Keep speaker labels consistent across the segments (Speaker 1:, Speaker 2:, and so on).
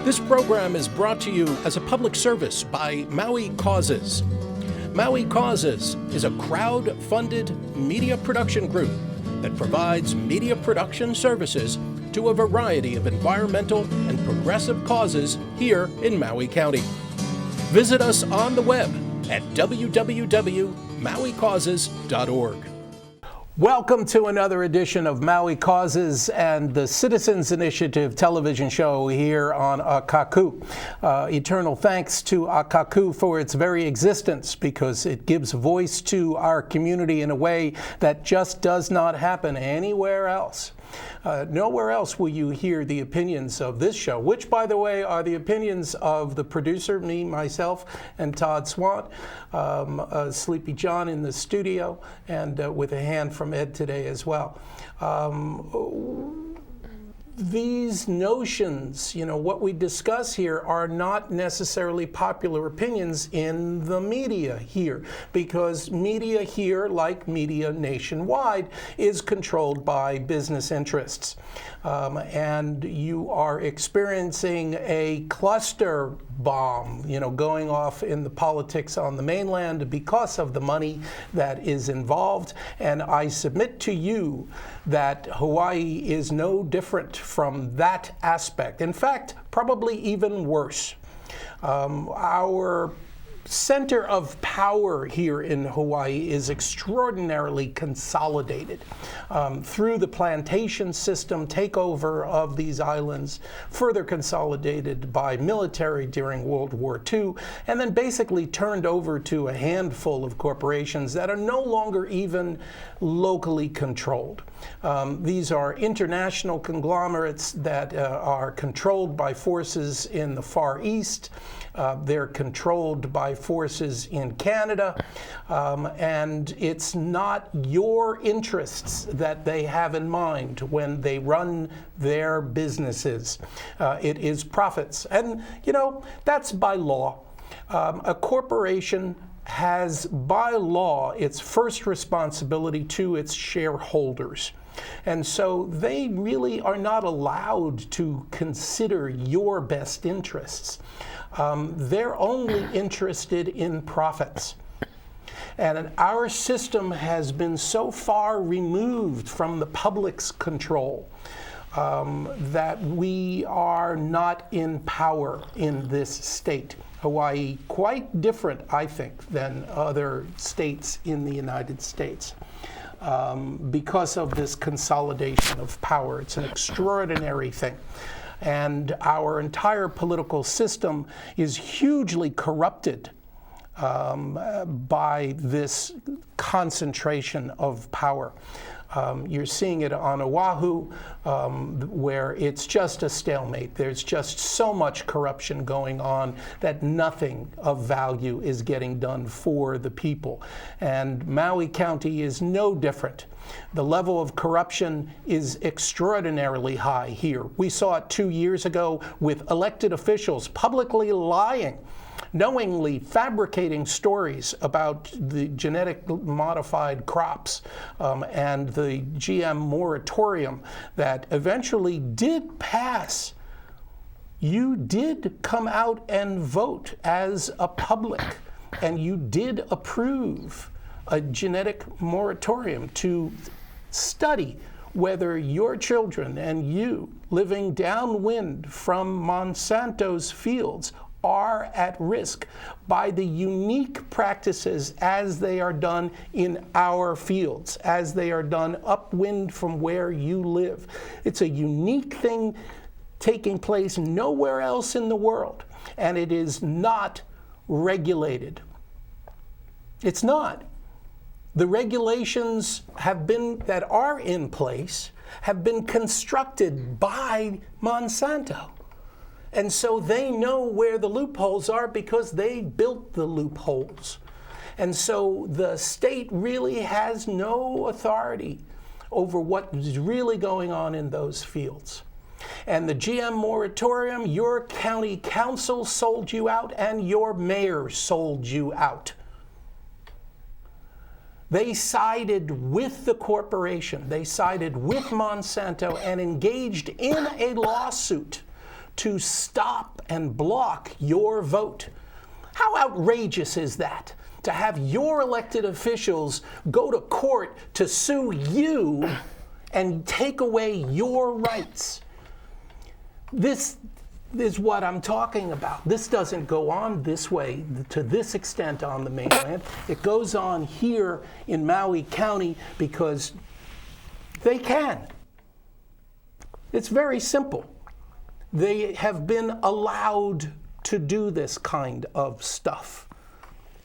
Speaker 1: This program is brought to you as a public service by Maui Causes. Maui Causes is a crowd-funded media production group that provides media production services to a variety of environmental and progressive causes here in Maui County. Visit us on the web at www.mauicauses.org. Welcome to another edition of Maui Causes and the Citizens Initiative television show here on Akaku. Eternal thanks to Akaku for its very existence, because it gives voice to our community in a way that just does not happen anywhere else. Nowhere else will you hear the opinions of this show, which, by the way, are the opinions of the producer, me, myself, and Todd Swant, Sleepy John in the studio, and with a hand from Ed today as well. These notions, what we discuss here are not necessarily popular opinions in the media here, because media here, like media nationwide, is controlled by business interests. And you are experiencing a cluster bomb, going off in the politics on the mainland because of the money that is involved. And I submit to you that Hawaii is no different from that aspect. In fact, probably even worse. Our center of power here in Hawaii is extraordinarily consolidated through the plantation system takeover of these islands, further consolidated by military during World War II, and then basically turned over to a handful of corporations that are no longer even locally controlled. These are international conglomerates that are controlled by forces in the Far East. They're controlled by forces in Canada, and it's not your interests that they have in mind when they run their businesses. It is profits. And, that's by law. A corporation has, by law, its first responsibility to its shareholders. And so they really are not allowed to consider your best interests. They're only interested in profits. And our system has been so far removed from the public's control that we are not in power in this state. Hawaii, quite different, I think, than other states in the United States. Because of this consolidation of power. It's an extraordinary thing. And our entire political system is hugely corrupted by this concentration of power. You're seeing it on Oahu, where it's just a stalemate. There's just so much corruption going on that nothing of value is getting done for the people. And Maui County is no different. The level of corruption is extraordinarily high here. We saw it 2 years ago with elected officials publicly lying, knowingly fabricating stories about the genetic modified crops and the GM moratorium that eventually did pass. You did come out and vote as a public, and you did approve a genetic moratorium to study whether your children and you living downwind from Monsanto's fields are at risk by the unique practices as they are done in our fields, as they are done upwind from where you live. It's a unique thing taking place nowhere else in the world, and it is not regulated. It's not. The regulations that are in place have been constructed by Monsanto. And so they know where the loopholes are because they built the loopholes. And so the state really has no authority over what is really going on in those fields. And the GM moratorium, your county council sold you out and your mayor sold you out. They sided with the corporation. They sided with Monsanto and engaged in a lawsuit to stop and block your vote. How outrageous is that? To have your elected officials go to court to sue you and take away your rights. This is what I'm talking about. This doesn't go on this way, to this extent on the mainland. It goes on here in Maui County because they can. It's very simple. They have been allowed to do this kind of stuff.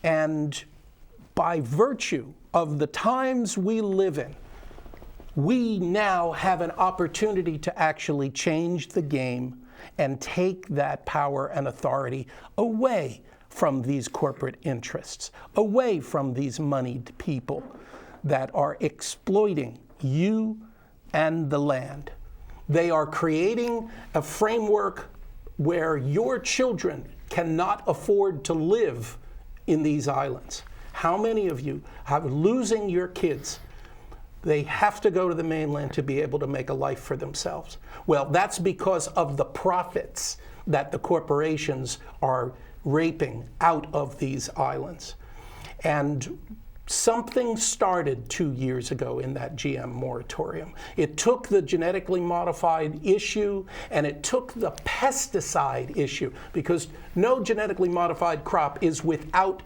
Speaker 1: And by virtue of the times we live in, we now have an opportunity to actually change the game and take that power and authority away from these corporate interests, away from these moneyed people that are exploiting you and the land. They are creating a framework where your children cannot afford to live in these islands. How many of you are losing your kids? They have to go to the mainland to be able to make a life for themselves. Well, that's because of the profits that the corporations are raping out of these islands. And something started 2 years ago in that GM moratorium. It took the genetically modified issue and it took the pesticide issue, because no genetically modified crop is without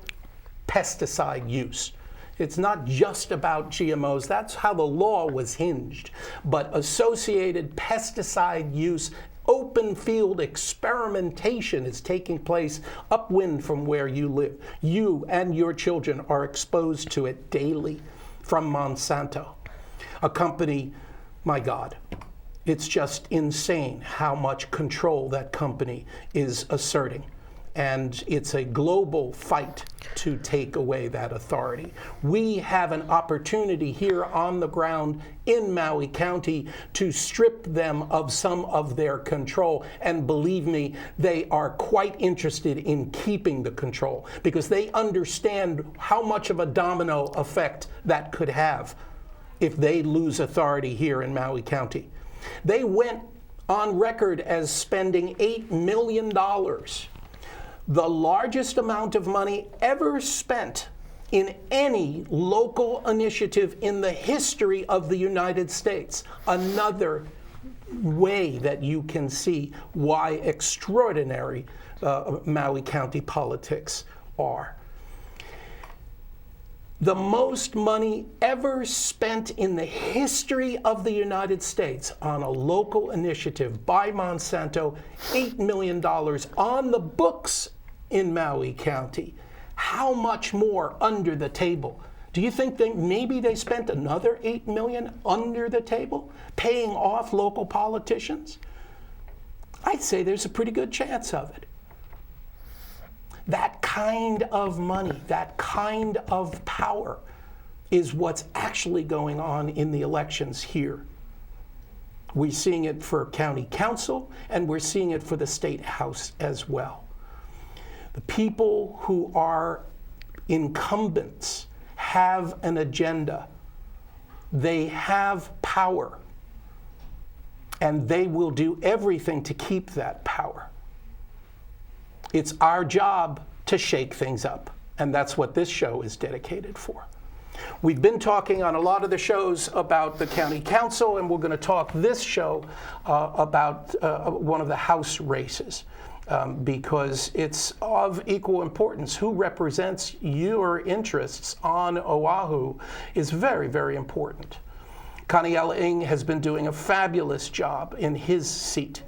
Speaker 1: pesticide use. It's not just about GMOs. That's how the law was hinged. But associated pesticide use, open field experimentation is taking place upwind from where you live. You and your children are exposed to it daily from Monsanto, a company, my God, it's just insane how much control that company is asserting. And it's a global fight to take away that authority. We have an opportunity here on the ground in Maui County to strip them of some of their control. And believe me, they are quite interested in keeping the control because they understand how much of a domino effect that could have if they lose authority here in Maui County. They went on record as spending $8 million, the largest amount of money ever spent in any local initiative in the history of the United States. Another way that you can see why extraordinary Maui County politics are. The most money ever spent in the history of the United States on a local initiative by Monsanto, $8 million on the books in Maui County. How much more under the table? Do you think maybe they spent another $8 million under the table paying off local politicians? I'd say there's a pretty good chance of it. That kind of money, that kind of power is what's actually going on in the elections here. We're seeing it for county council and we're seeing it for the state house as well. The people who are incumbents have an agenda. They have power. And they will do everything to keep that power. It's our job to shake things up. And that's what this show is dedicated for. We've been talking on a lot of the shows about the county council, and we're going to talk this show about one of the House races. Because it's of equal importance. Who represents your interests on Oahu is very, very important. Kaniela Ing has been doing a fabulous job in his seat.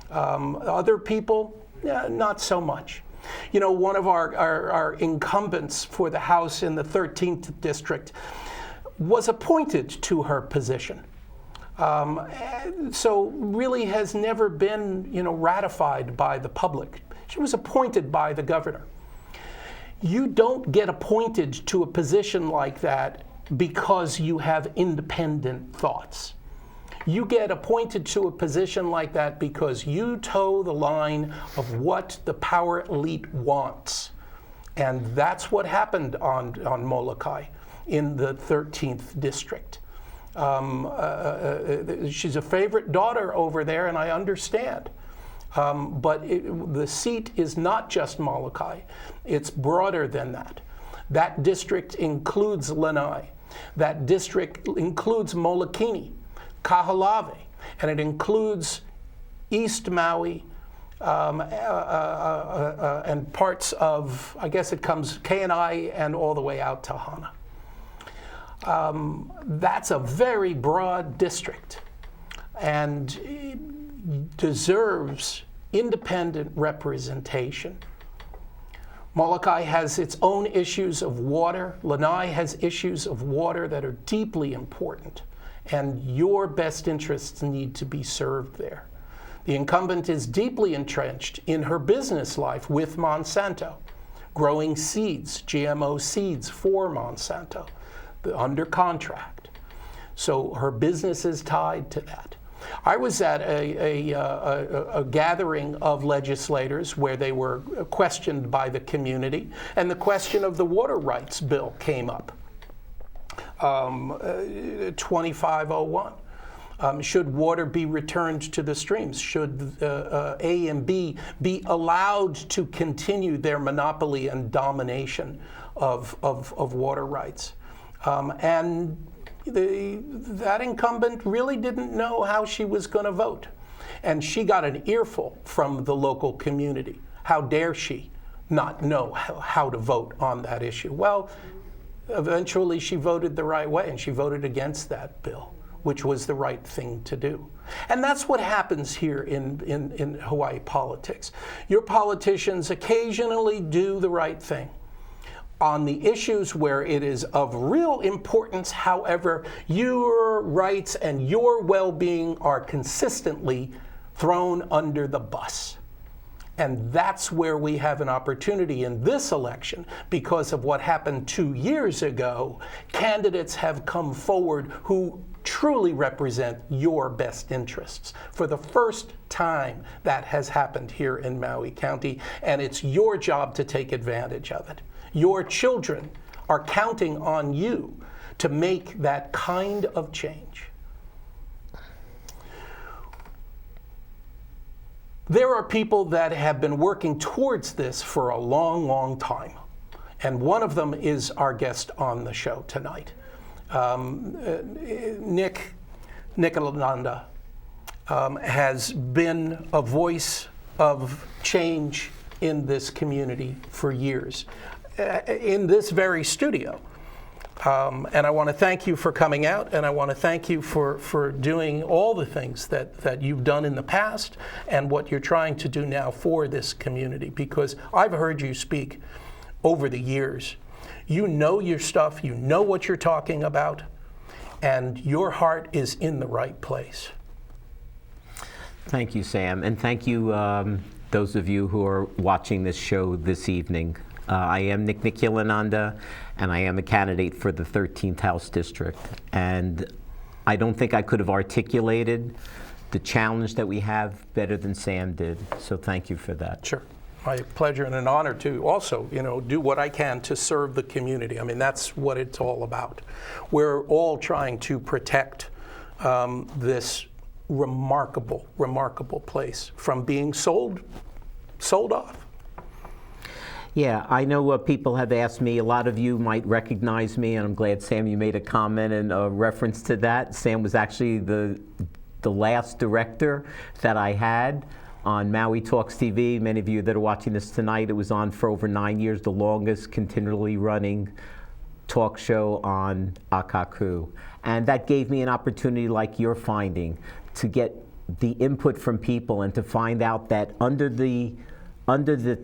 Speaker 1: Other people, not so much. You know, one of our incumbents for the House in the 13th District was appointed to her position. So really has never been, ratified by the public. She was appointed by the governor. You don't get appointed to a position like that because you have independent thoughts. You get appointed to a position like that because you toe the line of what the power elite wants. And that's what happened on Molokai in the 13th District. She's a favorite daughter over there, and I understand. But the seat is not just Molokai. It's broader than that. That district includes Lanai. That district includes Molokini, Kaho'olawe, and it includes East Maui, and parts of, I guess it comes Kainai and all the way out to Hana. That's a very broad district and deserves independent representation. Molokai has its own issues of water. Lanai has issues of water that are deeply important, and your best interests need to be served there. The incumbent is deeply entrenched in her business life with Monsanto, growing seeds, GMO seeds for Monsanto, under contract. So her business is tied to that. I was at a gathering of legislators where they were questioned by the community, and the question of the water rights bill came up, 2501. Should water be returned to the streams? Should A and B be allowed to continue their monopoly and domination of water rights? And that incumbent really didn't know how she was going to vote. And she got an earful from the local community. How dare she not know how to vote on that issue? Well, eventually she voted the right way, and she voted against that bill, which was the right thing to do. And that's what happens here in Hawaii politics. Your politicians occasionally do the right thing. On the issues where it is of real importance, however, your rights and your well-being are consistently thrown under the bus. And that's where we have an opportunity in this election. Because of what happened 2 years ago, candidates have come forward who truly represent your best interests. For the first time, that has happened here in Maui County, and it's your job to take advantage of it. Your children are counting on you to make that kind of change. There are people that have been working towards this for a long, long time. And one of them is our guest on the show tonight. Nikhilananda has been a voice of change in this community for years, in this very studio. And I want to thank you for coming out, and I want to thank you for doing all the things that you've done in the past and what you're trying to do now for this community, because I've heard you speak over the years. You know your stuff, you know what you're talking about, and your heart is in the right place.
Speaker 2: Thank you, Sam, and thank you those of you who are watching this show this evening. I am Nikhilananda, and I am a candidate for the 13th House District. And I don't think I could have articulated the challenge that we have better than Sam did. So thank you for that.
Speaker 1: Sure. My pleasure and an honor to also, do what I can to serve the community. I mean, that's what it's all about. We're all trying to protect this remarkable, remarkable place from being sold off.
Speaker 2: Yeah, I know people have asked me, a lot of you might recognize me, and I'm glad, Sam, you made a comment in reference to that. Sam was actually the last director that I had on Maui Talks TV. Many of you that are watching this tonight, it was on for over 9 years, the longest continually running talk show on Akaku. And that gave me an opportunity, like you're finding, to get the input from people and to find out that under the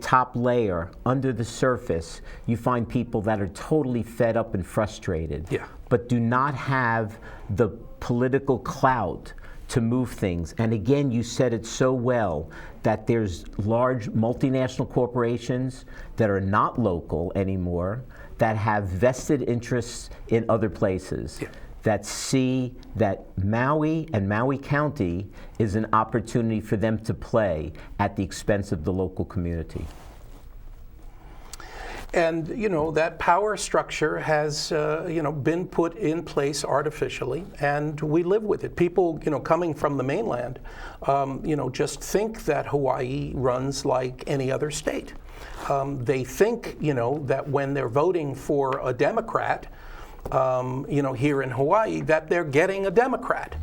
Speaker 2: top layer, under the surface, you find people that are totally fed up and frustrated, but do not have the political clout to move things. And again, you said it so well, that there's large multinational corporations that are not local anymore, that have vested interests in other places. That see that Maui and Maui County is an opportunity for them to play at the expense of the local community.
Speaker 1: And that power structure has been put in place artificially, and we live with it. People coming from the mainland just think that Hawaii runs like any other state. They think that when they're voting for a Democrat here in Hawaii, that they're getting a Democrat.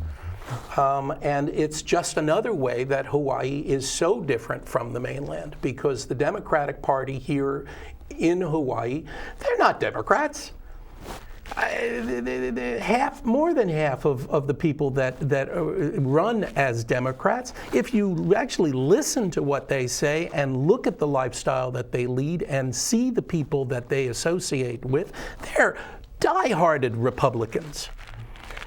Speaker 1: And it's just another way that Hawaii is so different from the mainland, because the Democratic Party here in Hawaii, they're not Democrats. More than half of the people that run as Democrats, if you actually listen to what they say and look at the lifestyle that they lead and see the people that they associate with, they're die-hearted Republicans.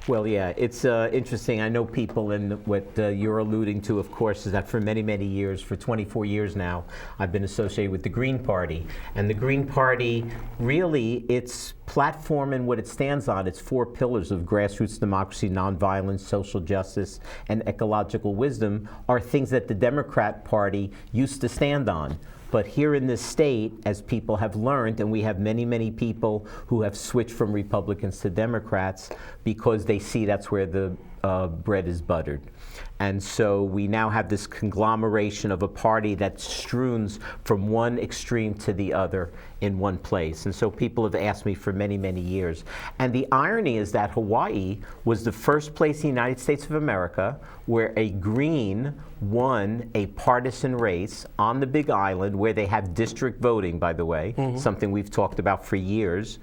Speaker 2: Well, yeah, it's interesting. I know people, and what you're alluding to, of course, is that for many, many years, for 24 years now, I've been associated with the Green Party. And the Green Party, really, its platform and what it stands on, its 4 pillars of grassroots democracy, nonviolence, social justice, and ecological wisdom, are things that the Democrat Party used to stand on. But here in this state, as people have learned, and we have many, many people who have switched from Republicans to Democrats because they see that's where the bread is buttered. And so we now have this conglomeration of a party that strews from one extreme to the other in one place. And so people have asked me for many, many years. And the irony is that Hawaii was the first place in the United States of America where a green won a partisan race on the Big Island, where they have district voting, by the way, something we've talked about for years.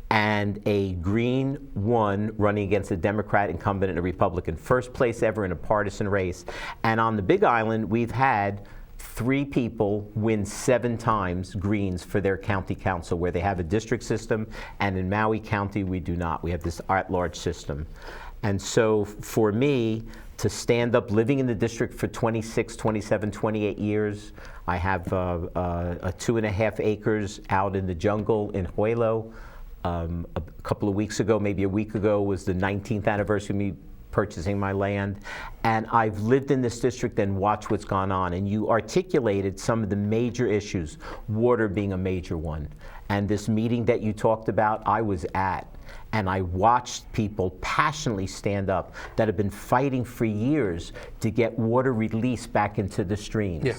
Speaker 2: And a green won running against a Democrat incumbent and a Republican. First place ever in a partisan race. And on the Big Island, we've had 3 people win 7 times Greens for their county council, where they have a district system, and in Maui County we do not. We have this at-large system. And so for me, to stand up, living in the district for 26, 27, 28 years, I have 2.5 acres out in the jungle in Hoilo. A couple of weeks ago, maybe a week ago, was the 19th anniversary of me purchasing my land. And I've lived in this district and watched what's gone on. And you articulated some of the major issues, water being a major one. And this meeting that you talked about, I was at. And I watched people passionately stand up that have been fighting for years to get water released back into the streams. Yeah.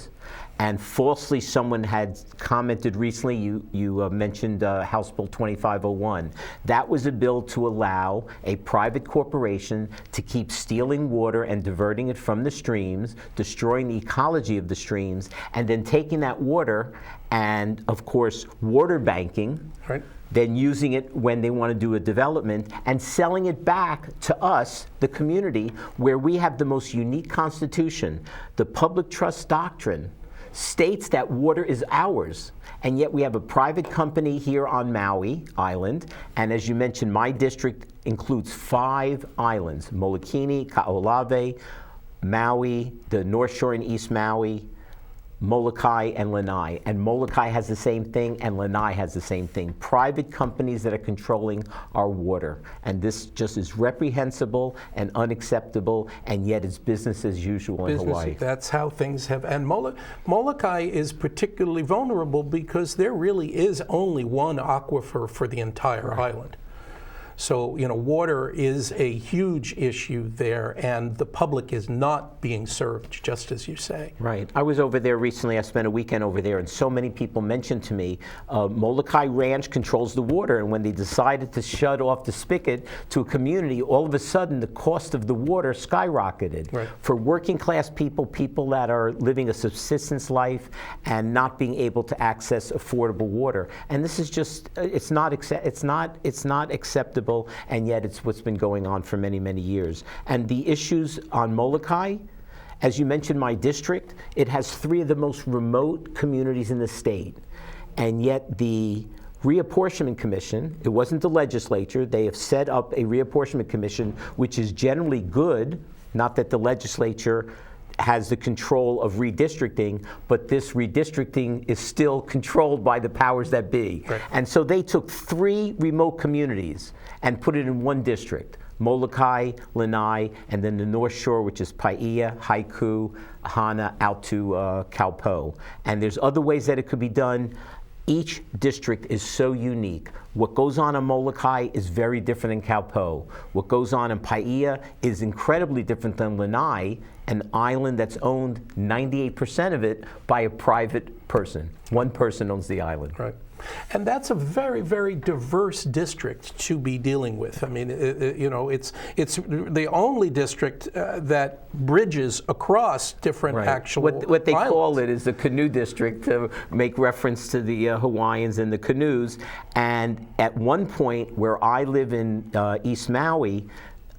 Speaker 2: And falsely, someone had commented recently, you mentioned House Bill 2501. That was a bill to allow a private corporation to keep stealing water and diverting it from the streams, destroying the ecology of the streams, and then taking that water and, of course, water banking. Right. Then using it when they want to do a development and selling it back to us, the community, where we have the most unique constitution. The public trust doctrine states that water is ours, and yet we have a private company here on Maui Island, and as you mentioned, my district includes 5 islands: Molokini, Kaʻaolave, Maui, the North Shore in East Maui, Molokai, and Lanai. And Molokai has the same thing, and Lanai has the same thing. Private companies that are controlling our water. And this just is reprehensible and unacceptable, and yet it's business as usual in Hawaii.
Speaker 1: That's how things have, and Molokai is particularly vulnerable because there really is only one aquifer for the entire island. So, water is a huge issue there, and the public is not being served, just as you say.
Speaker 2: Right. I was over there recently. I spent a weekend over there, and so many people mentioned to me, Molokai Ranch controls the water, and when they decided to shut off the spigot to a community, all of a sudden the cost of the water skyrocketed. Right. For working class people, people that are living a subsistence life and not being able to access affordable water. And this is just, it's not acceptable. And yet it's what's been going on for many, many years. And the issues on Molokai, as you mentioned, my district, it has 3 of the most remote communities in the state. And yet the Reapportionment Commission, it wasn't the legislature, they have set up a Reapportionment Commission, which is generally good, not that the legislature has the control of redistricting, but this redistricting is still controlled by the powers that be. Right. And so they took 3 remote communities and put it in one district: Molokai, Lanai, and then the North Shore, which is Paia, Haiku, Hana, out to Kaupo. And there's other ways that it could be done. each district is so unique. What goes on in Molokai is very different in Kaupo. What goes on in Paia is incredibly different than Lanai, an island that's owned 98% of it by a private person. One person owns the island.
Speaker 1: Right. And that's a very, very diverse district to be dealing with. I mean, it's the only district that bridges across different actual
Speaker 2: What they
Speaker 1: islands.
Speaker 2: call it is the canoe district, to make reference to the Hawaiians and the canoes. And at one point, where I live in East Maui,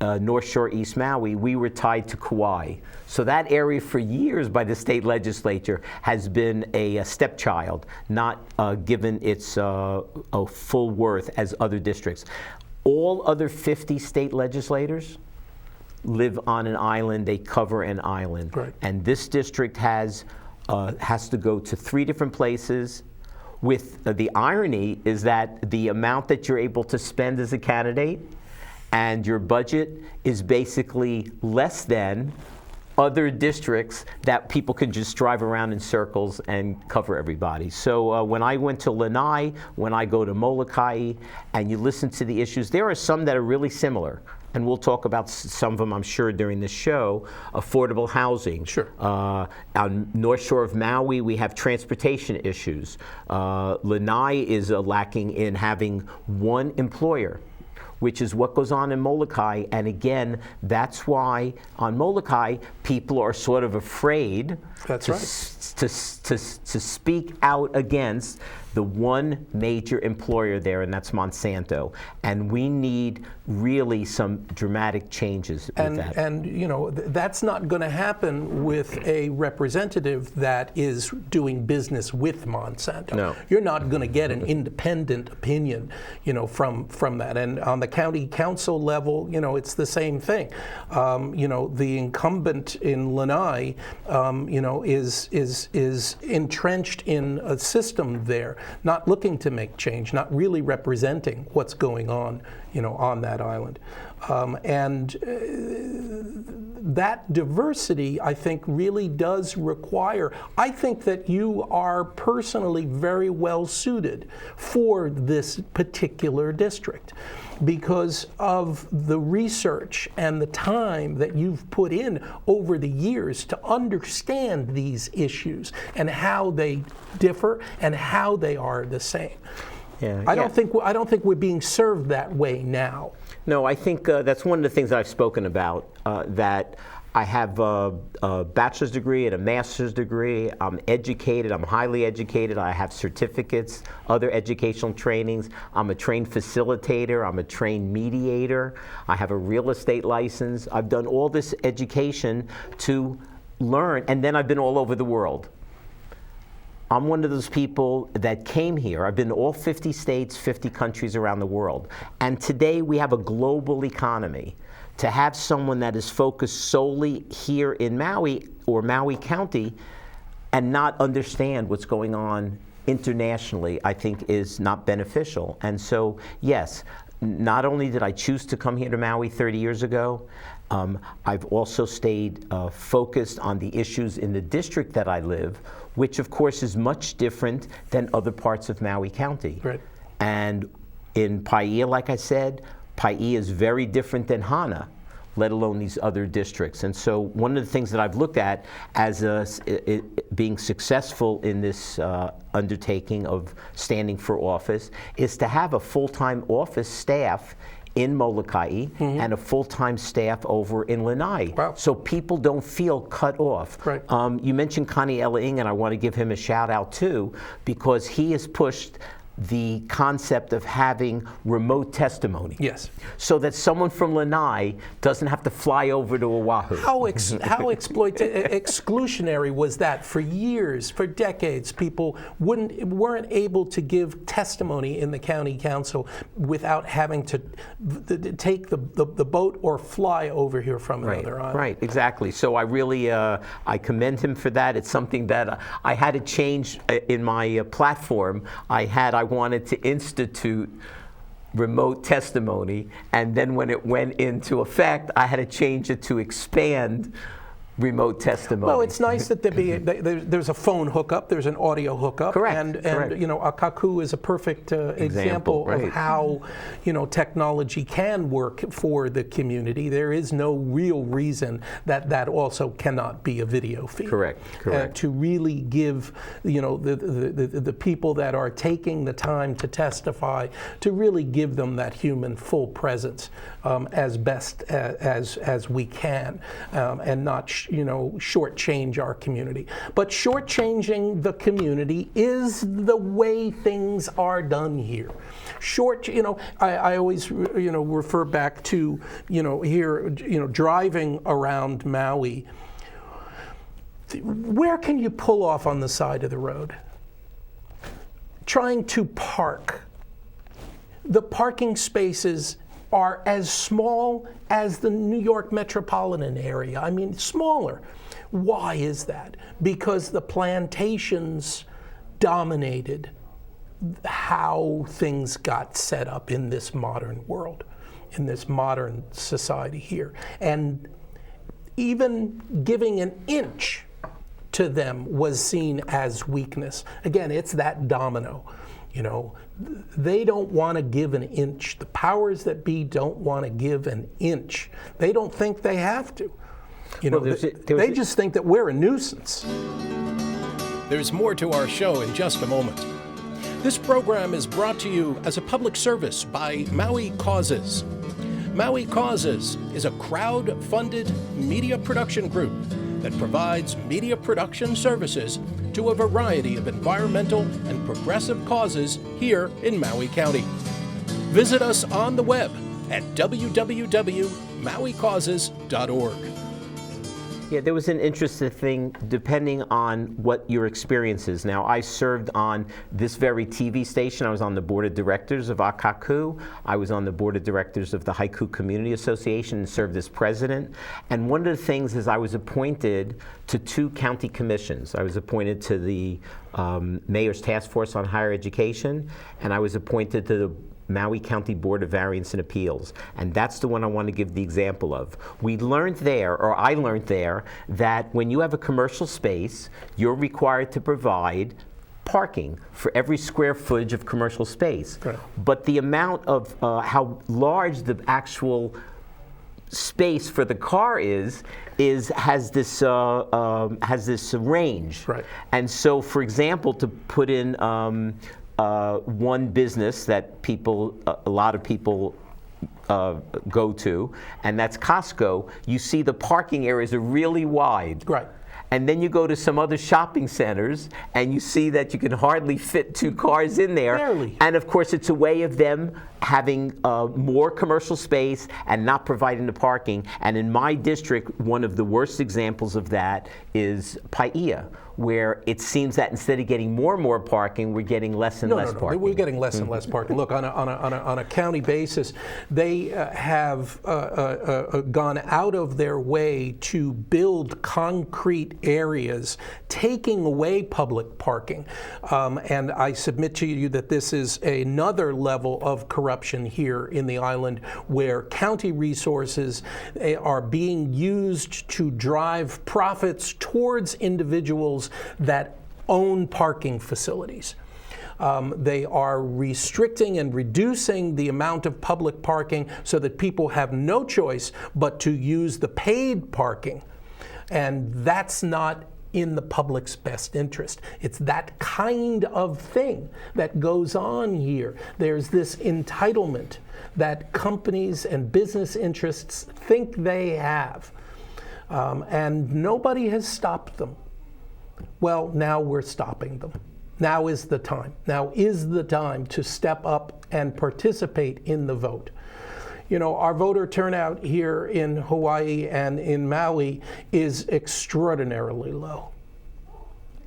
Speaker 2: North Shore East Maui, we were tied to Kauai. So that area for years by the state legislature has been a stepchild, not given its a full worth as other districts. All other 50 state legislators live on an island, they cover an island.
Speaker 1: Right.
Speaker 2: And this district has to go to 3 different places. With the irony is that the amount that you're able to spend as a candidate and your budget is basically less than other districts that people can just drive around in circles and cover everybody. So when I went to Lanai, when I go to Molokai, and you listen to the issues, there are some that are really similar. And we'll talk about some of them, I'm sure, during this show. Affordable housing.
Speaker 1: Sure.
Speaker 2: On North Shore of Maui, we have transportation issues. Lanai is lacking in having one employer, which is what goes on in Molokai. And again, that's why on Molokai, people are sort of afraid to speak out against the one major employer there, and that's Monsanto. And we need really some dramatic changes with that.
Speaker 1: And that's not going to happen with a representative that is doing business with Monsanto.
Speaker 2: No.
Speaker 1: You're not going to get an independent opinion, from that. And on the county council level, it's the same thing. The incumbent in Lanai, is entrenched in a system there, not looking to make change, not really representing what's going on, on that island. That diversity, I think, really does require, I think that you are personally very well suited for this particular district because of the research and the time that you've put in over the years to understand these issues and how they differ and how they are the same. I don't think we're being served that way now.
Speaker 2: No, I think that's one of the things I've spoken about, that I have a bachelor's degree and a master's degree. I'm educated. I'm highly educated. I have certificates, other educational trainings. I'm a trained facilitator. I'm a trained mediator. I have a real estate license. I've done all this education to learn, and then I've been all over the world. I'm one of those people that came here. I've been to all 50 states, 50 countries around the world. And today we have a global economy. To have someone that is focused solely here in Maui or Maui County and not understand what's going on internationally, I think is not beneficial. And so, yes, not only did I choose to come here to Maui 30 years ago, I've also stayed focused on the issues in the district that I live, which of course is much different than other parts of Maui County.
Speaker 1: Right.
Speaker 2: And in Paia, like I said, Paia is very different than Hana, let alone these other districts. And so one of the things that I've looked at as being successful in this undertaking of standing for office is to have a full-time office staff in Molokai and a full-time staff over in Lanai.
Speaker 1: Wow.
Speaker 2: So people don't feel cut off.
Speaker 1: Right.
Speaker 2: You mentioned Connie Elaing, and I want to give him a shout out too, because he has pushed the concept of having remote testimony.
Speaker 1: Yes.
Speaker 2: So that someone from Lanai doesn't have to fly over to Oahu.
Speaker 1: How exclusionary was that for years, for decades? People weren't able to give testimony in the county council without having to take the boat or fly over here from another island.
Speaker 2: Right, exactly. So I really I commend him for that. It's something that I had to change in my platform. I wanted to institute remote testimony, and then when it went into effect, I had to change it to expand remote testimony.
Speaker 1: Well, it's nice that there's a phone hookup, there's an audio hookup,
Speaker 2: Correct.
Speaker 1: And you know, a kaku is a perfect example
Speaker 2: right.
Speaker 1: of how, you know, technology can work for the community. There is no real reason that also cannot be a video feed.
Speaker 2: Correct.
Speaker 1: To really give, you know, the people that are taking the time to testify, to really give them that human full presence as best as we can, and not shortchange our community. But shortchanging the community is the way things are done here. I always refer back to here driving around Maui. Where can you pull off on the side of the road? Trying to park. The parking spaces are as small as the New York metropolitan area. I mean, smaller. Why is that? Because the plantations dominated how things got set up in this modern world, in this modern society here. And even giving an inch to them was seen as weakness. Again, it's that domino. They don't want to give an inch. The powers that be don't want to give an inch. They don't think they have to. They just think that we're a nuisance.
Speaker 3: There's more to our show in just a moment. This program is brought to you as a public service by Maui Causes. Maui Causes is a crowd-funded media production group that provides media production services to a variety of environmental and progressive causes here in Maui County. Visit us on the web at www.mauicauses.org.
Speaker 2: Yeah, there was an interesting thing depending on what your experience is. Now, I served on this very TV station. I was on the board of directors of Akaku. I was on the board of directors of the Haiku Community Association and served as president. And one of the things is I was appointed to 2 county commissions. I was appointed to the Mayor's Task Force on Higher Education, and I was appointed to the Maui County Board of Variance and Appeals, and that's the one I want to give the example of. We learned there, or I learned there, that when you have a commercial space, you're required to provide parking for every square footage of commercial space.
Speaker 1: Right.
Speaker 2: But the amount of how large the actual space for the car has this range.
Speaker 1: Right.
Speaker 2: And so, for example, to put in one business that a lot of people go to, and that's Costco, you see the parking areas are really wide.
Speaker 1: Right.
Speaker 2: And then you go to some other shopping centers, and you see that you can hardly fit 2 cars in there.
Speaker 1: Barely.
Speaker 2: And of course, it's a way of them having more commercial space and not providing the parking. And in my district, one of the worst examples of that is Paia, where it seems that instead of getting more and more parking, we're getting less and less parking.
Speaker 1: We're getting less and less parking. Look, on a county basis, they have gone out of their way to build concrete areas, taking away public parking. And I submit to you that this is another level of corruption here in the island, where county resources are being used to drive profits towards individuals that own parking facilities. They are restricting and reducing the amount of public parking so that people have no choice but to use the paid parking. And that's not in the public's best interest. It's that kind of thing that goes on here. There's this entitlement that companies and business interests think they have. And nobody has stopped them. Well, now we're stopping them. Now is the time. Now is the time to step up and participate in the vote. Our voter turnout here in Hawaii and in Maui is extraordinarily low.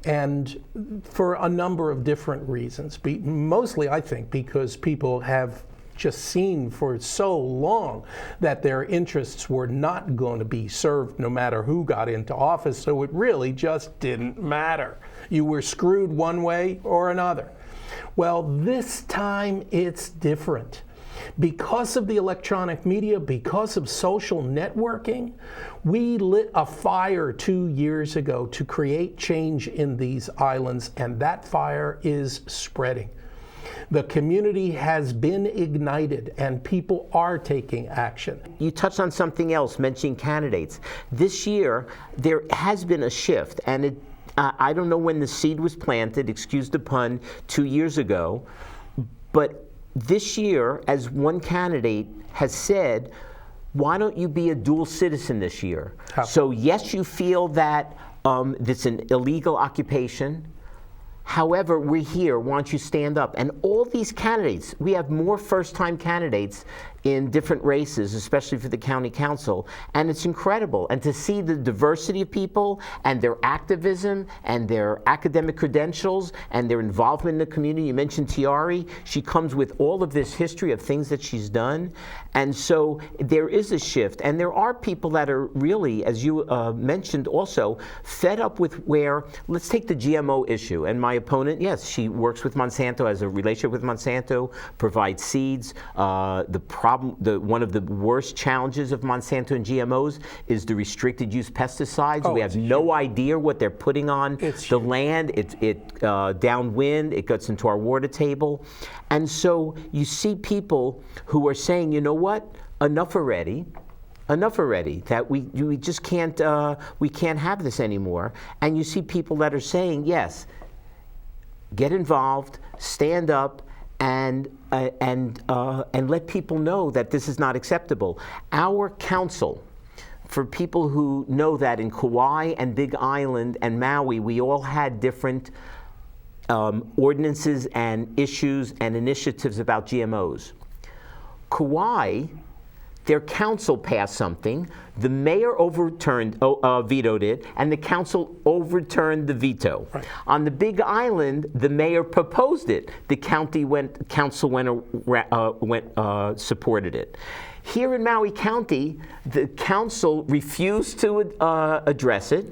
Speaker 1: And for a number of different reasons. Mostly, I think, because people have just seen for so long that their interests were not going to be served no matter who got into office, so it really just didn't matter. You were screwed one way or another. Well, this time it's different. Because of the electronic media, because of social networking, we lit a fire 2 years ago to create change in these islands, and that fire is spreading. The community has been ignited and people are taking action.
Speaker 2: You touched on something else, mentioning candidates. This year, there has been a shift, and I don't know when the seed was planted, excuse the pun, 2 years ago, but this year, as one candidate has said, why don't you be a dual citizen this year? So yes, you feel that it's an illegal occupation. However, we're here, why don't you stand up? And all these candidates, we have more first-time candidates in different races, especially for the county council, and it's incredible. And to see the diversity of people and their activism and their academic credentials and their involvement in the community. You mentioned Tiari, she comes with all of this history of things that she's done. And so there is a shift, and there are people that are really, as you mentioned also, fed up with where, let's take the GMO issue. And my opponent, yes, she works with Monsanto, has a relationship with Monsanto, provides seeds. One of the worst challenges of Monsanto and GMOs is the restricted use pesticides. We have no idea what they're putting on the land. It downwind, it gets into our water table. And so you see people who are saying, you know what, enough already, that we just can't, we can't have this anymore. And you see people that are saying, yes, get involved, stand up, and let people know that this is not acceptable. Our council, for people who know that in Kauai and Big Island and Maui, we all had different ordinances and issues and initiatives about GMOs. Kauai, their council passed something, the mayor vetoed it, and the council overturned the veto. Right. On the Big Island, the mayor proposed it. The council supported it. Here in Maui County, the council refused to address it.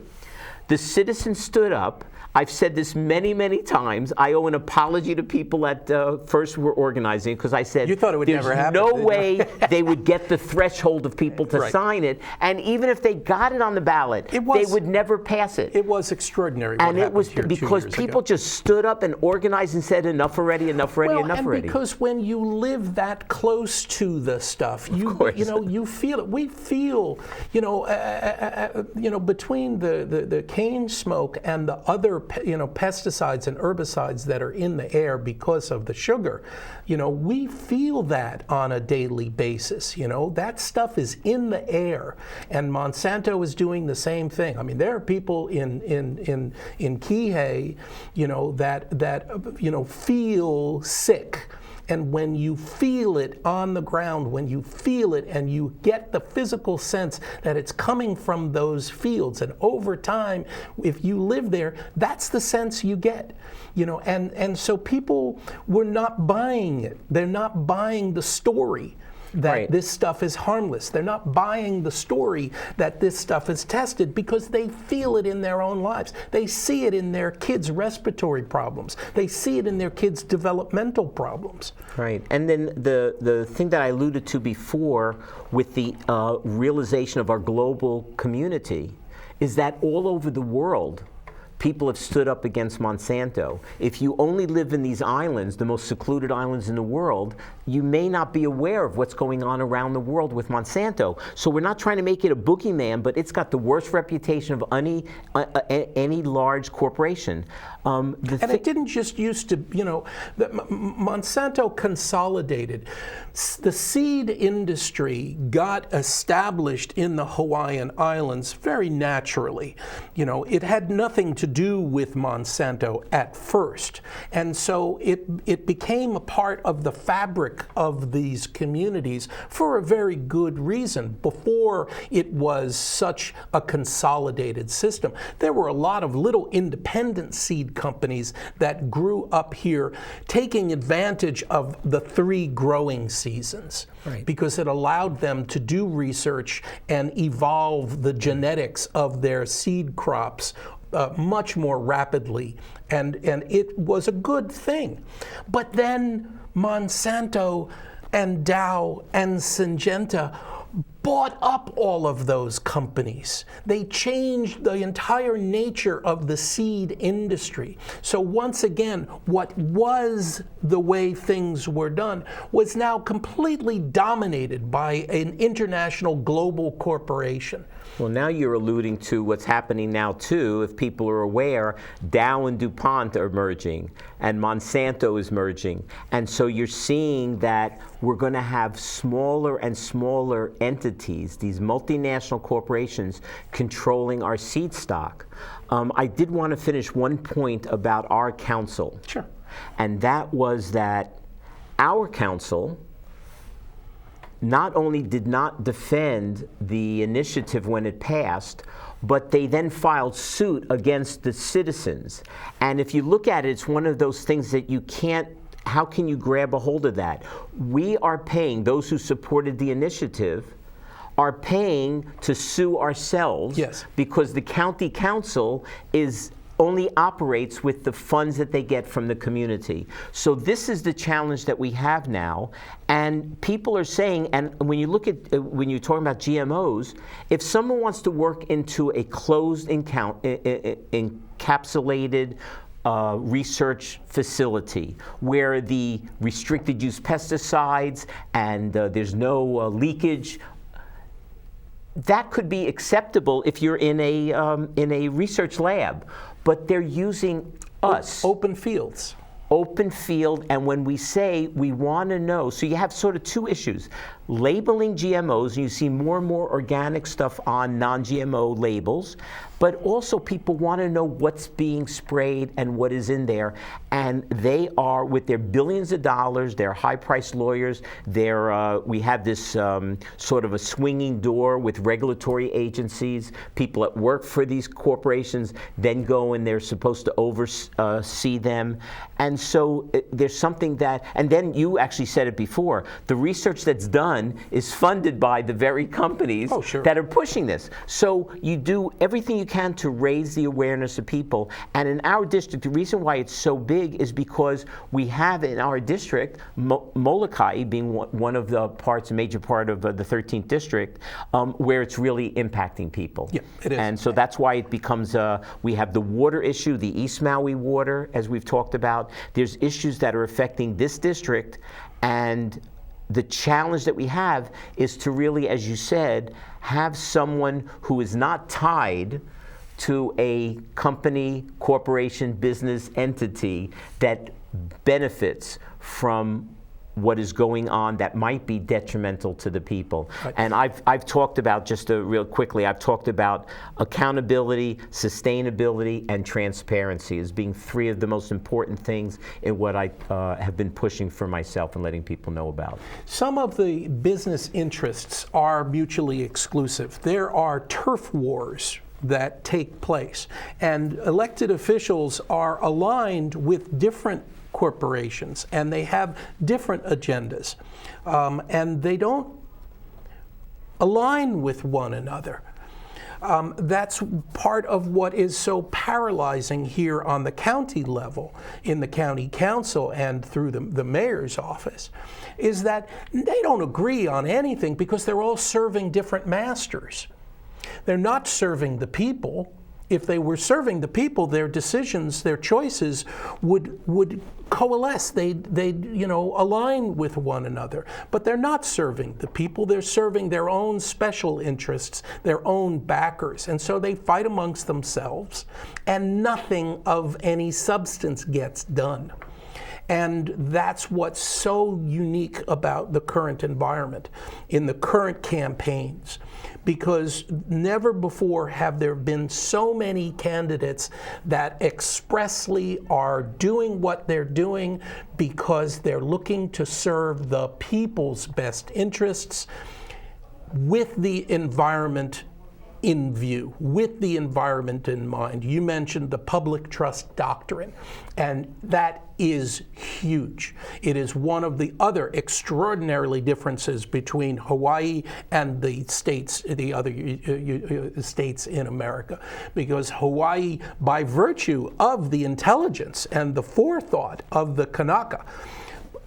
Speaker 2: The citizens stood up. I've said this many, many times. I owe an apology to people that first were organizing, because I said,
Speaker 1: you thought it would never happen.
Speaker 2: There's no way they would get the threshold of people to sign it. And even if they got it on the ballot, they would never pass it.
Speaker 1: It was extraordinary.
Speaker 2: And it was because people just stood up and organized and said, enough already, enough already, enough already.
Speaker 1: Because when you live that close to the stuff, you feel it. We feel, between the cane smoke and the other pesticides and herbicides that are in the air because of the sugar, we feel that on a daily basis. That stuff is in the air, and Monsanto is doing the same thing. I mean, there are people in Kihei, that feel sick. And when you feel it on the ground, when you feel it and you get the physical sense that it's coming from those fields, and over time, if you live there, that's the sense you get. And so people were not buying it. They're not buying the story that this stuff is harmless. They're not buying the story that this stuff is tested, because they feel it in their own lives. They see it in their kids' respiratory problems. They see it in their kids' developmental problems.
Speaker 2: Right. And then the thing that I alluded to before with the realization of our global community is that all over the world, people have stood up against Monsanto. If you only live in these islands, the most secluded islands in the world, you may not be aware of what's going on around the world with Monsanto. So we're not trying to make it a boogeyman, but it's got the worst reputation of any large corporation. And
Speaker 1: it didn't just used to, Monsanto consolidated. The seed industry got established in the Hawaiian Islands very naturally. It had nothing to do with Monsanto at first. And so it became a part of the fabric of these communities for a very good reason. Before it was such a consolidated system, there were a lot of little independent seed companies that grew up here, taking advantage of the 3 growing seasons, because it allowed them to do research and evolve the genetics of their seed crops much more rapidly, and it was a good thing. But then Monsanto and Dow and Syngenta bought up all of those companies. They changed the entire nature of the seed industry. So once again, what was the way things were done was now completely dominated by an international global corporation.
Speaker 2: Well, now you're alluding to what's happening now, too. If people are aware, Dow and DuPont are merging, and Monsanto is merging. And so you're seeing that we're going to have smaller and smaller entities, these multinational corporations, controlling our seed stock. I did want to finish one point about our council.
Speaker 1: Sure.
Speaker 2: And that was that our council not only did not defend the initiative when it passed, but they then filed suit against the citizens. And if you look at it, it's one of those things that you can't, how can you grab a hold of that? We are paying, those who supported the initiative are paying to sue ourselves.
Speaker 1: Yes.
Speaker 2: Because the county council only operates with the funds that they get from the community. So this is the challenge that we have now, and people are saying, and when you look at, when you're talking about GMOs, if someone wants to work into a closed encapsulated research facility where the restricted use pesticides and there's no leakage, that could be acceptable if you're in a research lab. But they're using us.
Speaker 1: Open fields.
Speaker 2: Open field, and when we say we want to know, so you have sort of two issues. Labeling GMOs, and you see more and more organic stuff on non-GMO labels, but also people want to know what's being sprayed and what is in there. And they are, with their billions of dollars, their high-priced lawyers, we have this sort of a swinging door with regulatory agencies. People that work for these corporations then go and they're supposed to oversee them. And so there's something that, and then you actually said it before, the research that's done is funded by the very companies that are pushing this. So you do everything you can to raise the awareness of people. And in our district, the reason why it's so big is because we have in our district, Molokai being one of the parts, a major part of the 13th district, where it's really impacting people.
Speaker 1: Yeah, it is.
Speaker 2: And so that's why it becomes, we have the water issue, the East Maui water, as we've talked about. There's issues that are affecting this district, and the challenge that we have is to really, as you said, have someone who is not tied to a company, corporation, business entity that benefits from what is going on that might be detrimental to the people. Right. And I've talked about, just real quickly, I've talked about accountability, sustainability, and transparency as being three of the most important things in what I have been pushing for myself and letting people know about.
Speaker 1: Some of the business interests are mutually exclusive. There are turf wars that take place, and elected officials are aligned with different corporations, and they have different agendas, and they don't align with one another. That's part of what is so paralyzing here on the county level, in the county council and through the mayor's office, is that they don't agree on anything because they're all serving different masters. They're not serving the people. If they were serving the people, their decisions, their choices would coalesce. They'd align with one another. But they're not serving the people. They're serving their own special interests, their own backers. And so they fight amongst themselves, and nothing of any substance gets done. And that's what's so unique about the current environment, in the current campaigns, because never before have there been so many candidates that expressly are doing what they're doing because they're looking to serve the people's best interests with the environment in view, with the environment in mind. You mentioned the public trust doctrine, and that is huge. It is one of the other extraordinarily differences between Hawaii and the states, the other states in America, because Hawaii, by virtue of the intelligence and the forethought of the Kanaka,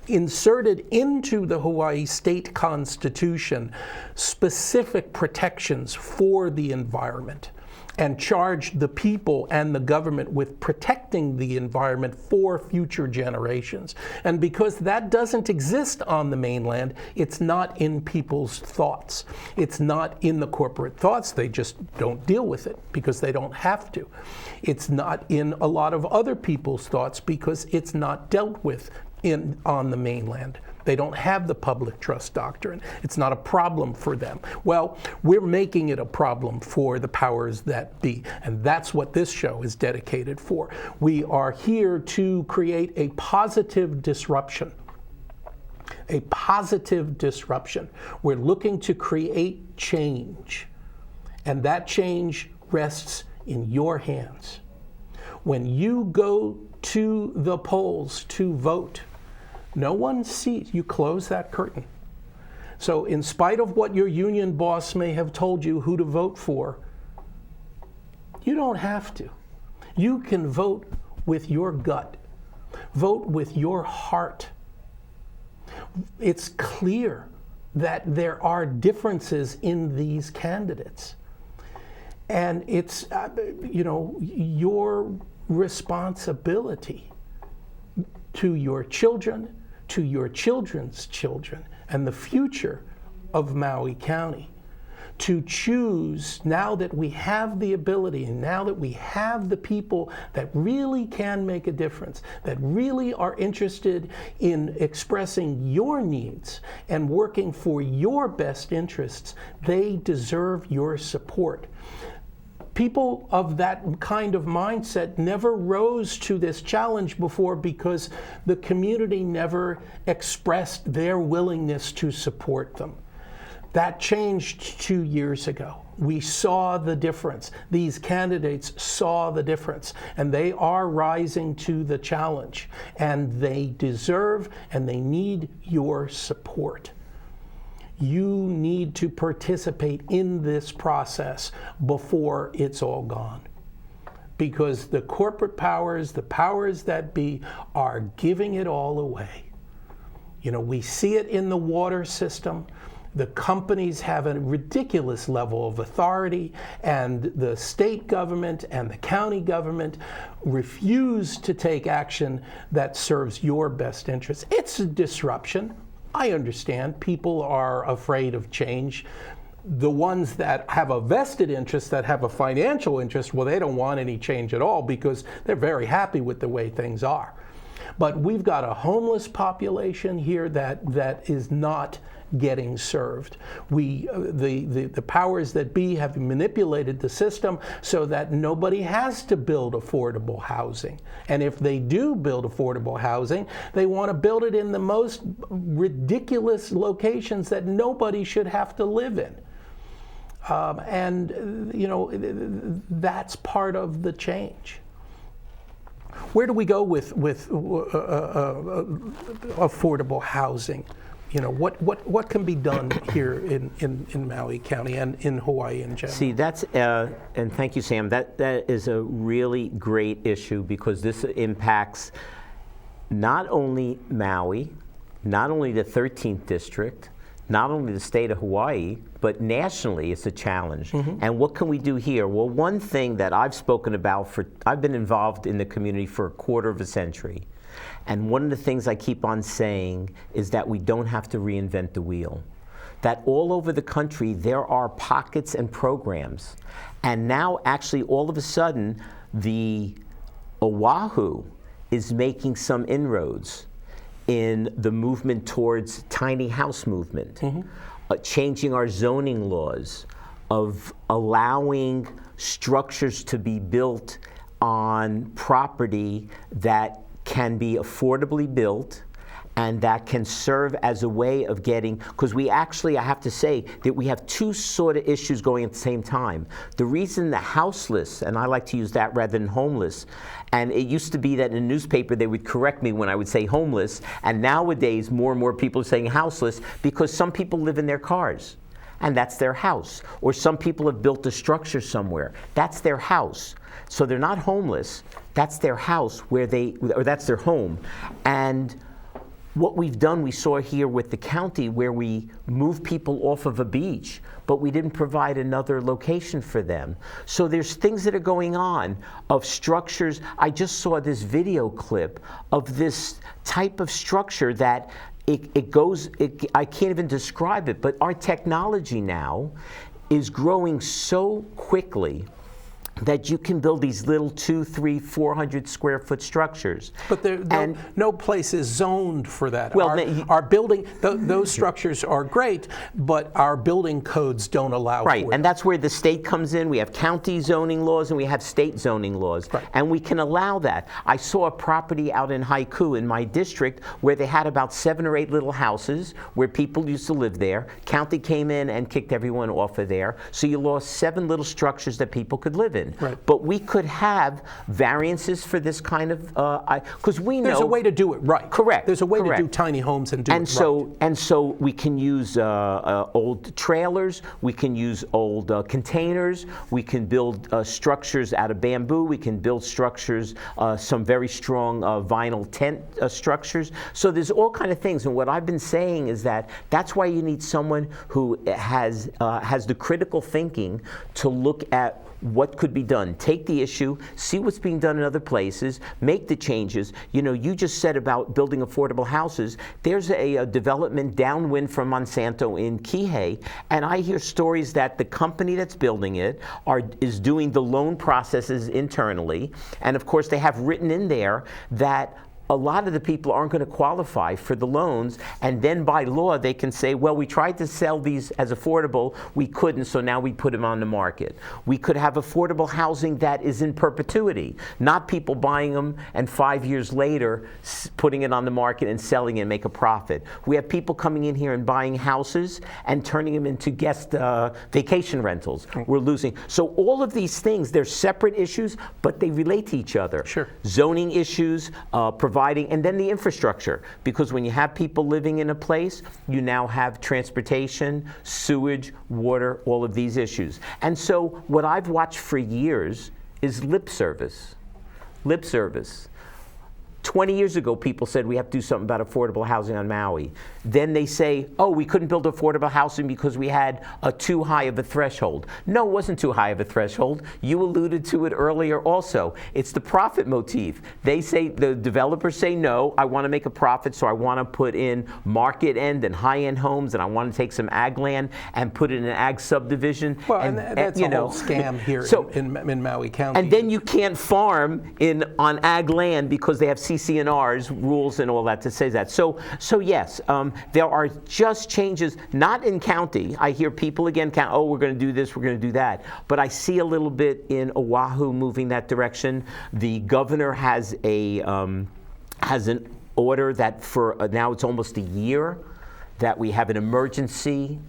Speaker 1: inserted into the Hawaii state constitution specific protections for the environment and charged the people and the government with protecting the environment for future generations. And because that doesn't exist on the mainland, it's not in people's thoughts. It's not in the corporate thoughts. They just don't deal with it because they don't have to. It's not in a lot of other people's thoughts because it's not dealt with on the mainland. They don't have the public trust doctrine. It's not a problem for them. Well, we're making it a problem for the powers that be, and that's what this show is dedicated for. We are here to create a positive disruption. A positive disruption. We're looking to create change, and that change rests in your hands. When you go to the polls to vote, no one sees. You close that curtain. So in spite of what your union boss may have told you who to vote for, you don't have to. You can vote with your gut. Vote with your heart. It's clear that there are differences in these candidates. And it's, your responsibility to your children, to your children's children, and the future of Maui County, to choose, now that we have the ability and now that we have the people that really can make a difference, that really are interested in expressing your needs and working for your best interests, they deserve your support. People of that kind of mindset never rose to this challenge before because the community never expressed their willingness to support them. That changed 2 years ago. We saw the difference. These candidates saw the difference, and they are rising to the challenge, and they deserve and they need your support. You need to participate in this process before it's all gone. Because the corporate powers, the powers that be, are giving it all away. We see it in the water system. The companies have a ridiculous level of authority, and the state government and the county government refuse to take action that serves your best interests. It's a disruption. I understand people are afraid of change. The ones that have a vested interest, that have a financial interest, well, they don't want any change at all because they're very happy with the way things are. But we've got a homeless population here that is not getting served. The powers that be have manipulated the system so that nobody has to build affordable housing. And if they do build affordable housing, they want to build it in the most ridiculous locations that nobody should have to live in. That's part of the change. Where do we go with affordable housing? What can be done here in Maui County and in Hawaii in general?
Speaker 2: See, that's, and thank you, Sam, that is a really great issue because this impacts not only Maui, not only the 13th district, not only the state of Hawaii, but nationally it's a challenge. Mm-hmm. And what can we do here? Well, one thing that I've spoken about I've been involved in the community for a quarter of a century. And one of the things I keep on saying is that we don't have to reinvent the wheel. That all over the country there are pockets and programs. And now actually all of a sudden the Oahu is making some inroads in the movement towards tiny house movement, mm-hmm. Changing our zoning laws, of allowing structures to be built on property that can be affordably built and that can serve as a way of getting, because we actually, I have to say, that we have two sort of issues going at the same time. The reason the houseless, and I like to use that rather than homeless, and it used to be that in a newspaper they would correct me when I would say homeless, and nowadays more and more people are saying houseless because some people live in their cars, and that's their house. Or some people have built a structure somewhere, that's their house. So they're not homeless, that's their house or that's their home. And what we've done, we saw here with the county where we moved people off of a beach, but we didn't provide another location for them. So there's things that are going on of structures. I just saw this video clip of this type of structure that I can't even describe it, but our technology now is growing so quickly that you can build these little 200, 300, 400 square foot structures.
Speaker 1: But no place is zoned for that.
Speaker 2: Well,
Speaker 1: our building, those structures are great, but our building codes don't allow
Speaker 2: right,
Speaker 1: for it.
Speaker 2: And that's where the state comes in. We have county zoning laws and we have state zoning laws,
Speaker 1: right.
Speaker 2: And we can allow that. I saw a property out in Haiku in my district where they had about 7 or 8 little houses where people used to live there. County came in and kicked everyone off of there, so you lost 7 little structures that people could live in.
Speaker 1: Right.
Speaker 2: But we could have variances for this kind of, because we know
Speaker 1: there's a way to do it right.
Speaker 2: Correct.
Speaker 1: There's a way
Speaker 2: correct.
Speaker 1: to do tiny homes and do it right.
Speaker 2: And so we can use old trailers, we can use old containers, we can build structures out of bamboo, we can build structures, some very strong vinyl tent structures. So there's all kind of things. And what I've been saying is that that's why you need someone who has the critical thinking to look at what could be done. Take the issue, see what's being done in other places, make the changes. You know, you just said about building affordable houses. There's a development downwind from Monsanto in Kihei, and I hear stories that the company that's building it is doing the loan processes internally, and of course they have written in there that a lot of the people aren't going to qualify for the loans, and then by law they can say, well, we tried to sell these as affordable, we couldn't, so now we put them on the market. We could have affordable housing that is in perpetuity, not people buying them and 5 years later putting it on the market and selling it and make a profit. We have people coming in here and buying houses and turning them into guest vacation rentals. We're losing. So all of these things, they're separate issues, but they relate to each other.
Speaker 1: Sure.
Speaker 2: Zoning issues, providing, and then the infrastructure, because when you have people living in a place, you now have transportation, sewage, water, all of these issues. And so what I've watched for years is lip service. Lip service. 20 years ago, people said we have to do something about affordable housing on Maui. Then they say, oh, we couldn't build affordable housing because we had a too high of a threshold. No, it wasn't too high of a threshold. You alluded to it earlier also. It's the profit motif. They say, the developers say, no, I want to make a profit, so I want to put in market end and high-end homes, and I want to take some ag land and put it in an ag subdivision.
Speaker 1: Well, and that's a whole scam here in Maui County.
Speaker 2: And then you can't farm on ag land because they have CC&R's rules and all that to say that. So yes, there are just changes, not in county. I hear people again, oh, we're going to do this, we're going to do that. But I see a little bit in Oahu moving that direction. The governor has an order that for now it's almost a year that we have an emergency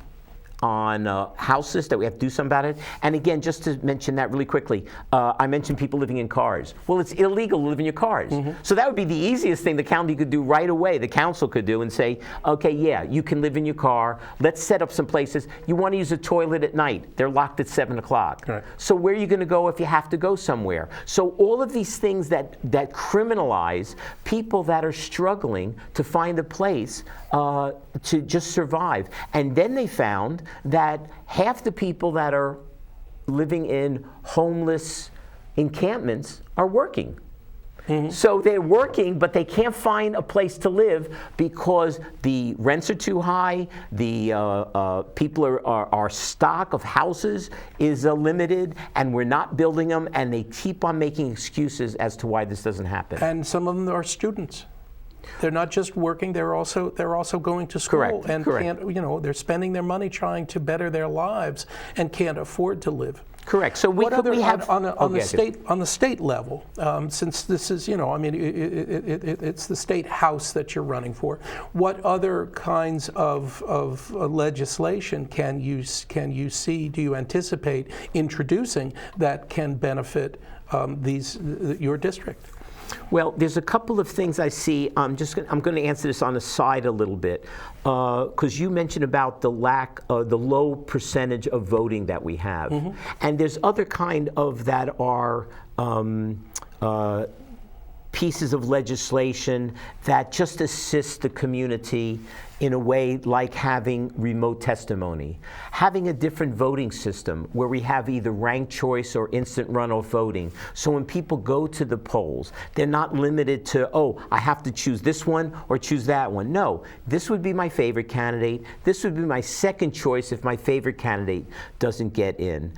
Speaker 2: on houses, that we have to do something about it. And again, just to mention that really quickly, I mentioned people living in cars. Well, it's illegal to live in your cars. Mm-hmm. So that would be the easiest thing the county could do right away, the council could do, and say, okay, yeah, you can live in your car. Let's set up some places. You want to use a toilet at night. They're locked at 7 o'clock. Right. So where are you going to go if you have to go somewhere? So all of these things that criminalize people that are struggling to find a place to just survive. And then they found that half the people that are living in homeless encampments are working. Mm-hmm. So they're working, but they can't find a place to live because the rents are too high, the our stock of houses is limited, and we're not building them, and they keep on making excuses as to why this doesn't happen.
Speaker 1: And some of them are students. They're not just working; they're also going to school.
Speaker 2: Correct.
Speaker 1: And
Speaker 2: Correct.
Speaker 1: can't, they're spending their money trying to better their lives and can't afford to live.
Speaker 2: Correct. So on
Speaker 1: the state level, since this is, it's the state house that you're running for. What other kinds of legislation can you see? Do you anticipate introducing that can benefit your district?
Speaker 2: Well, there's a couple of things I see. I'm going to answer this on the side a little bit, because you mentioned about the low percentage of voting that we have, mm-hmm. and there's other kind of that are pieces of legislation that just assist the community in a way like having remote testimony, having a different voting system where we have either ranked choice or instant runoff voting. So when people go to the polls, they're not limited to, oh, I have to choose this one or choose that one. No, this would be my favorite candidate. This would be my second choice if my favorite candidate doesn't get in.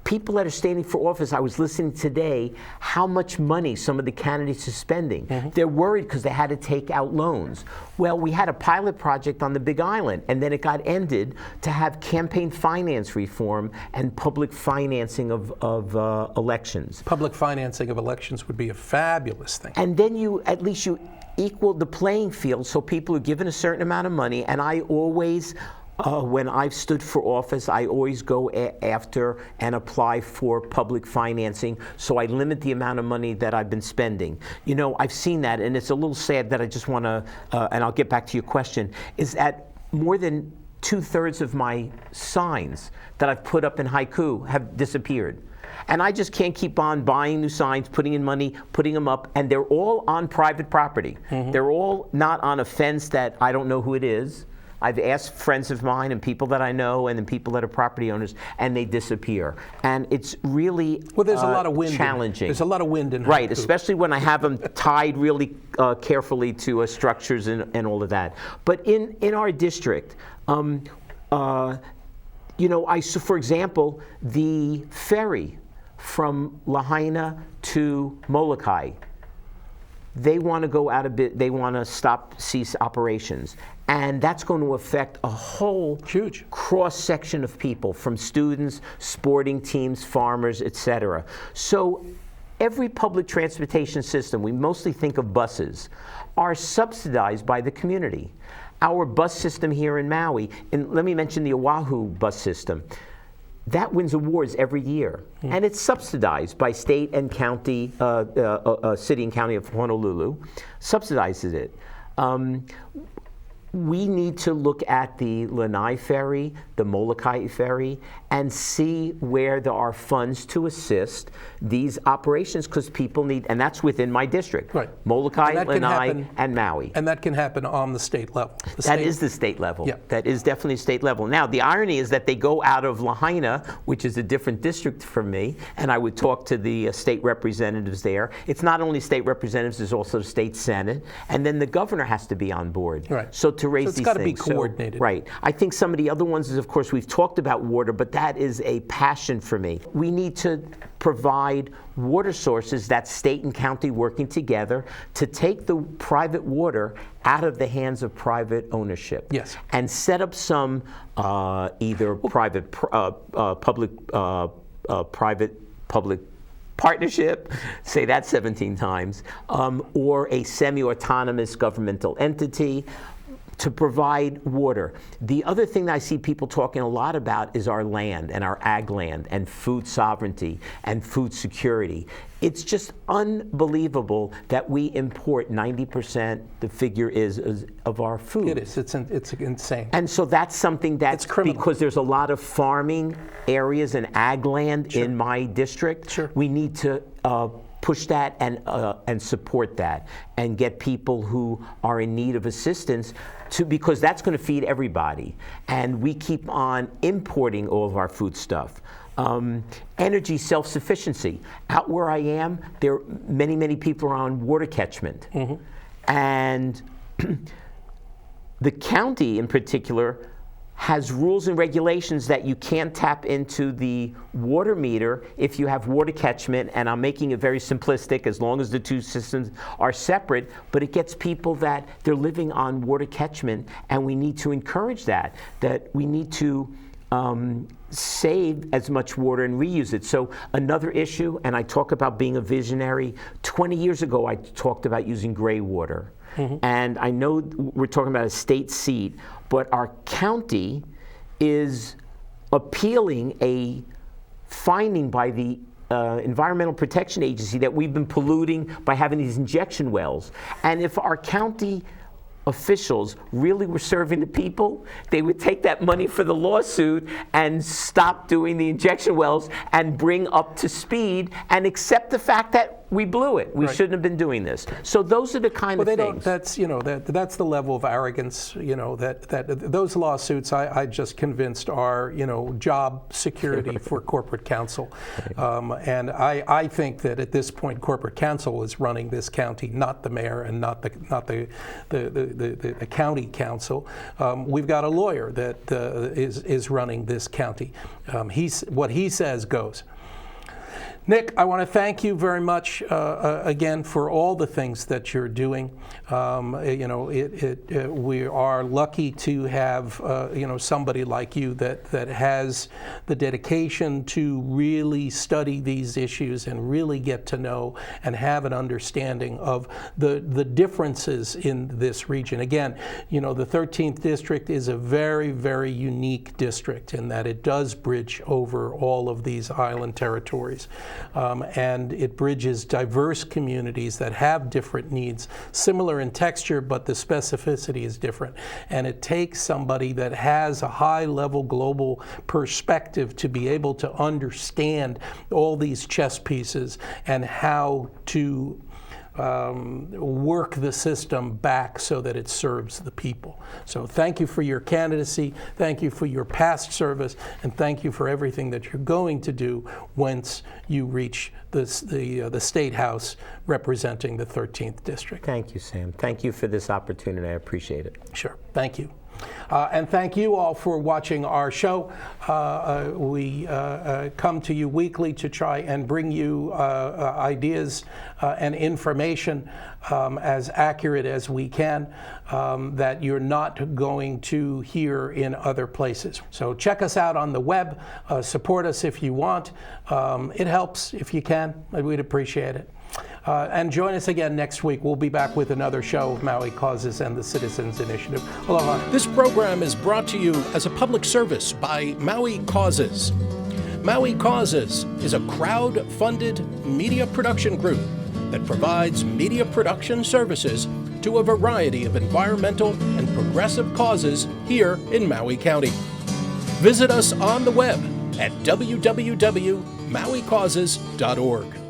Speaker 2: People that are standing for office, I was listening today, how much money some of the candidates are spending. They're worried because they had to take out loans. Well, we had a pilot project on the Big Island, and then it got ended to have campaign finance reform and public financing of elections.
Speaker 1: Public financing of elections would be a fabulous thing.
Speaker 2: And then at least you equal the playing field so people are given a certain amount of money, and I always, when I've stood for office, I always go after and apply for public financing, so I limit the amount of money that I've been spending. You know, I've seen that, and it's a little sad that I just want to, and I'll get back to your question, is that more than 2/3 of my signs that I've put up in haiku have disappeared. And I just can't keep on buying new signs, putting in money, putting them up, and they're all on private property. They're all not on a fence that I don't know who it is. I've asked friends of mine and people that I know and then people that are property owners, and they disappear. And it's really
Speaker 1: there's a lot of wind
Speaker 2: challenging.
Speaker 1: There's a lot of wind in
Speaker 2: Right,
Speaker 1: haiku.
Speaker 2: especially when I have them tied really carefully to structures and all of that. But in our district, you know, for example, the ferry from Lahaina to Molokai, they want to go out of bit. They want to cease operations, and that's going to affect a whole
Speaker 1: huge
Speaker 2: cross section of people, from students, sporting teams, farmers, etc. So every public transportation system, we mostly think of buses, are subsidized by the community. Our bus system here in Maui, and let me mention the Oahu bus system, that wins awards every year, and it's subsidized by state and county, city and county of Honolulu, subsidizes it. We need to look at the Lanai ferry, the Molokai ferry, and see where there are funds to assist these operations, because people need, and that's within my district.
Speaker 1: Right.
Speaker 2: Molokai, Lanai, and Maui.
Speaker 1: And that can happen on the state level.
Speaker 2: That is the state level.
Speaker 1: Yeah.
Speaker 2: That is definitely state level. Now, the irony is that they go out of Lahaina, which is a different district for me, and I would talk to the state representatives there. It's not only state representatives, there's also the state senate, and then the governor has to be on board.
Speaker 1: Right.
Speaker 2: So to raise these things.
Speaker 1: It's got to be coordinated.
Speaker 2: Right. I think some of the other ones is, of course, we've talked about water, but that is a passion for me. We need to provide water sources that state and county working together to take the private water out of the hands of private ownership.
Speaker 1: Yes.
Speaker 2: And set up some either private public partnership, say that 17 times, or a semi-autonomous governmental entity to provide water. The other thing that I see people talking a lot about is our land and our ag land and food sovereignty and food security. It's just unbelievable that we import 90%, the figure is of our food.
Speaker 1: It is. It's insane.
Speaker 2: And so that's something that's
Speaker 1: criminal.
Speaker 2: because there's a lot of farming areas and ag land in my district.
Speaker 1: Sure.
Speaker 2: We need to push that and support that and get people who are in need of assistance because that's going to feed everybody. And we keep on importing all of our food stuff. Energy self-sufficiency. Out where I am, there many people are on water catchment. And the county in particular has rules and regulations that you can't tap into the water meter if you have water catchment, and I'm making it very simplistic as long as the two systems are separate, but it gets people that they're living on water catchment, and we need to encourage that we need to save as much water and reuse it. So another issue, and I talk about being a visionary, 20 years ago I talked about using gray water. And I know we're talking about a state seat, but our county is appealing a finding by the Environmental Protection Agency that we've been polluting by having these injection wells. And if our county officials really were serving the people, they would take that money for the lawsuit and stop doing the injection wells and bring up to speed and accept the fact that we blew it. We shouldn't have been doing this. So those are the kind of things.
Speaker 1: That's that's the level of arrogance. That those lawsuits I just convinced are job security for corporate counsel, and I think that at this point corporate counsel is running this county, not the mayor and not the county council. We've got a lawyer that is running this county. What he says goes. Nick, I want to thank you very much again for all the things that you're doing. We are lucky to have somebody like you that has the dedication to really study these issues and really get to know and have an understanding of the differences in this region. Again, the 13th district is a very, very unique district in that it does bridge over all of these island territories. And it bridges diverse communities that have different needs, similar in texture, but the specificity is different. And it takes somebody that has a high-level global perspective to be able to understand all these chess pieces and how to work the system back so that it serves the people. So thank you for your candidacy, thank you for your past service, and thank you for everything that you're going to do once you reach the State House representing the 13th District.
Speaker 2: Thank you, Sam. Thank you for this opportunity. I appreciate it.
Speaker 1: Sure. Thank you. And thank you all for watching our show. We come to you weekly to try and bring you ideas and information as accurate as we can that you're not going to hear in other places. So check us out on the web. Support us if you want. It helps if you can. We'd appreciate it. And join us again next week. We'll be back with another show of Maui Causes and the Citizens Initiative. Aloha.
Speaker 3: This program is brought to you as a public service by Maui Causes. Maui Causes is a crowd-funded media production group that provides media production services to a variety of environmental and progressive causes here in Maui County. Visit us on the web at www.mauicauses.org.